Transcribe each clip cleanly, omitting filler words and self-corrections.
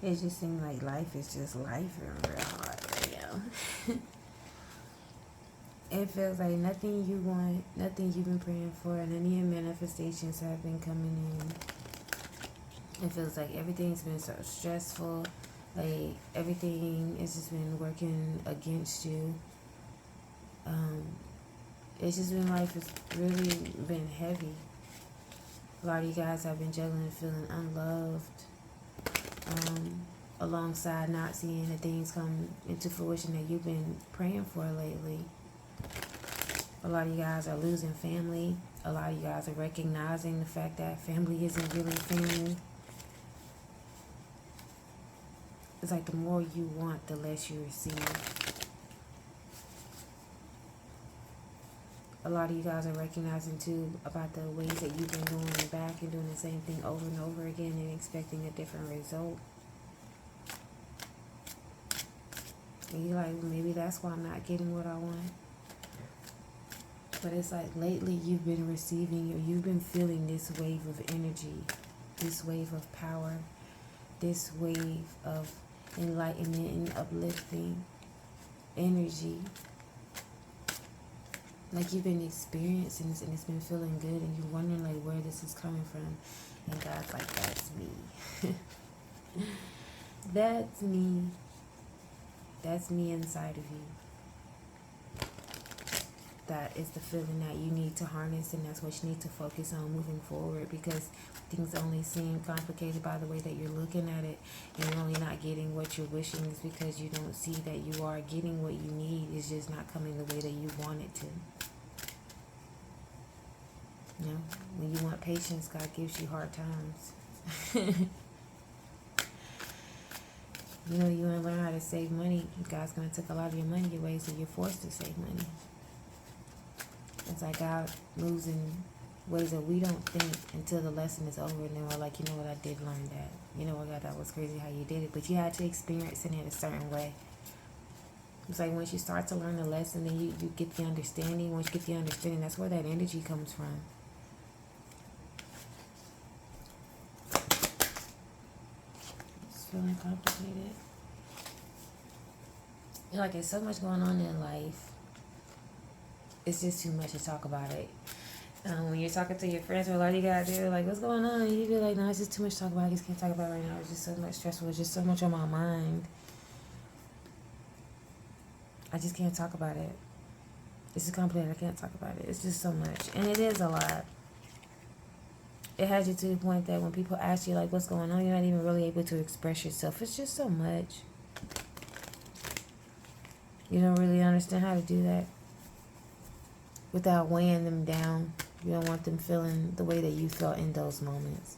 It just seems like life is just life and real hard right now. It feels like nothing you want, nothing you've been praying for, and any of your manifestations have been coming in. It feels like everything's been so stressful. Like everything has just been working against you. It's just been life has really been heavy. A lot of you guys have been juggling feeling unloved, alongside not seeing the things come into fruition that you've been praying for lately. A lot of you guys are losing family. A lot of you guys are recognizing the fact that family isn't really family. It's like the more you want, the less you receive. A lot of you guys are recognizing too about the ways that you've been going back and doing the same thing over and over again and expecting a different result. And you're like, well, maybe that's why I'm not getting what I want. But it's like lately you've been receiving, or you've been feeling this wave of energy, this wave of power, this wave of enlightenment and uplifting energy. Like you've been experiencing this and it's been feeling good, and you're wondering like where this is coming from. And God's like, that's me. That's me. That's me inside of you. That is the feeling that you need to harness, and that's what you need to focus on moving forward, because things only seem complicated by the way that you're looking at it, and you're only not getting what you're wishing is because you don't see that you are getting what you need. It's just not coming the way that you want it to. You know, when you want patience, God gives you hard times. You know, you want to learn how to save money. God's going to take a lot of your money away, so you're forced to save money. It's like God moves in ways that we don't think until the lesson is over, and then we're like, you know what, I did learn that. You know what, God, that was crazy how you did it, but you had to experience it in a certain way. It's like once you start to learn the lesson, then you get the understanding. Once you get the understanding, that's where that energy comes from. It's feeling complicated. Like, there's so much going on in life. It's just too much to talk about it. When you're talking to your friends, or a lot of you guys, they're like, what's going on? And you be like, no, it's just too much to talk about. I just can't talk about it right now. It's just so much stressful. It's just so much on my mind. I just can't talk about it. It's just complicated. I can't talk about it. It's just so much. And it is a lot. It has you to the point that when people ask you, like, what's going on, you're not even really able to express yourself. It's just so much. You don't really understand how to do that without weighing them down. You don't want them feeling the way that you felt in those moments.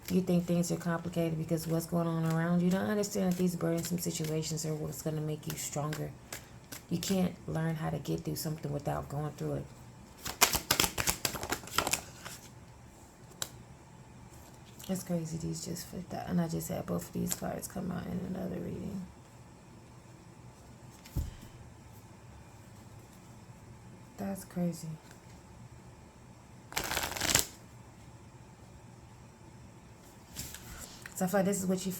You think things are complicated because what's going on around you. You don't understand that these burdensome situations are what's going to make you stronger. You can't learn how to get through something without going through it. It's crazy. These just flipped out. And I just had both of these cards come out in another reading. That's crazy. So I feel like this is what you're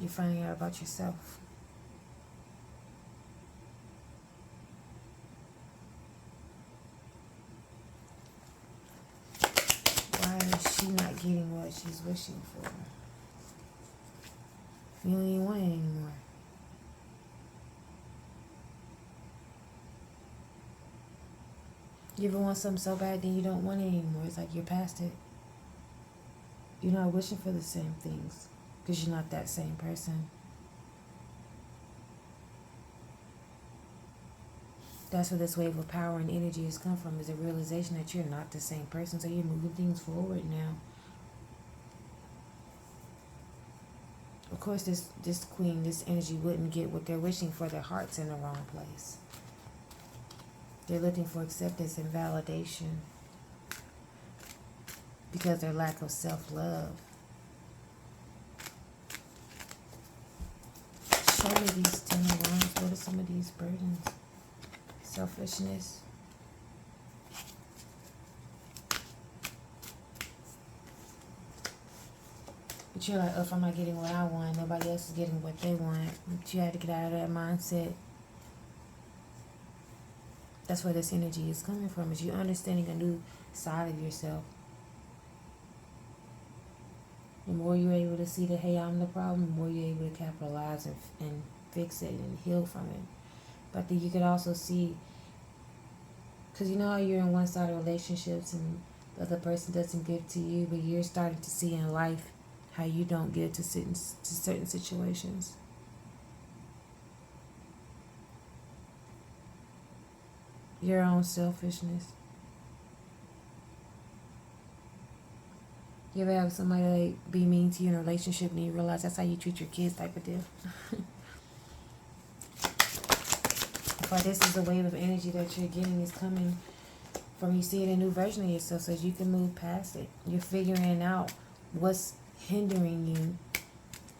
finding out about yourself. Why is she not getting what she's wishing for? You don't even want it anymore. You ever want something so bad, then you don't want it anymore. It's like you're past it. You're not wishing for the same things because you're not that same person. That's where this wave of power and energy has come from, is a realization that you're not the same person, so you're moving things forward now. Of course, this queen, this energy wouldn't get what they're wishing for. Their heart's in the wrong place. They're looking for acceptance and validation because of their lack of self-love. Show me these 10 of Wands. What are some of these burdens? Selfishness. But you're like, oh, if I'm not getting what I want, nobody else is getting what they want. But you have to get out of that mindset. That's where this energy is coming from, is you understanding a new side of yourself. The more you're able to see that, hey, I'm the problem, the more you're able to capitalize and fix it and heal from it. But then you could also see, because you know how you're in one-sided relationships and the other person doesn't give to you, but you're starting to see in life how you don't give to certain situations. Your own selfishness. You ever have somebody like be mean to you in a relationship and you realize that's how you treat your kids, type of deal? But this is the wave of energy that you're getting is coming from you seeing a new version of yourself so that you can move past it. You're figuring out what's hindering you.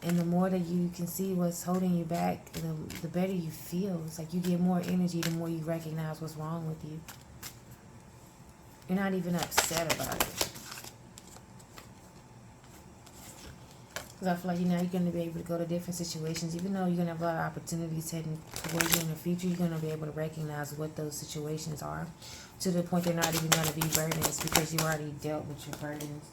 And the more that you can see what's holding you back, the better you feel. It's like you get more energy the more you recognize what's wrong with you. You're not even upset about it. Because I feel like now you're going to be able to go to different situations. Even though you're going to have a lot of opportunities heading towards you in the future, you're going to be able to recognize what those situations are. To the point they're not even going to be burdens because you already dealt with your burdens.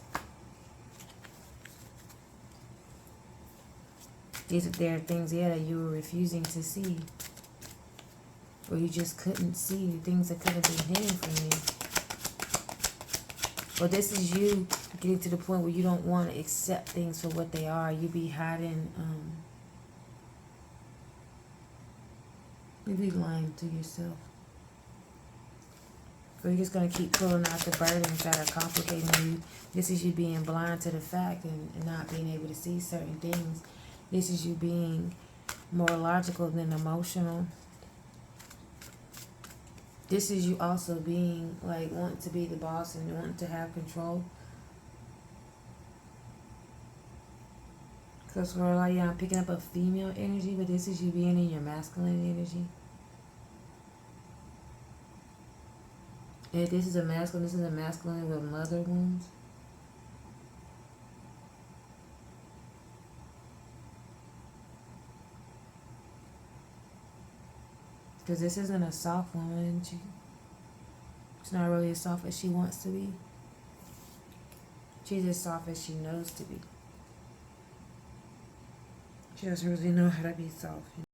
There are things, that you were refusing to see. Or you just couldn't see. Things that could have been hidden from you. Well, this is you getting to the point where you don't want to accept things for what they are. You be hiding, you be lying to yourself. Or you're just going to keep pulling out the burdens that are complicating you. This is you being blind to the fact and not being able to see certain things. This is you being more logical than emotional. This is you also being like wanting to be the boss and wanting to have control. Because for a lot of y'all, I'm picking up a female energy, but this is you being in your masculine energy. And this is a masculine with mother wounds. Because this isn't a soft woman. She's not really as soft as she wants to be. She's as soft as she knows to be. She doesn't really know how to be soft.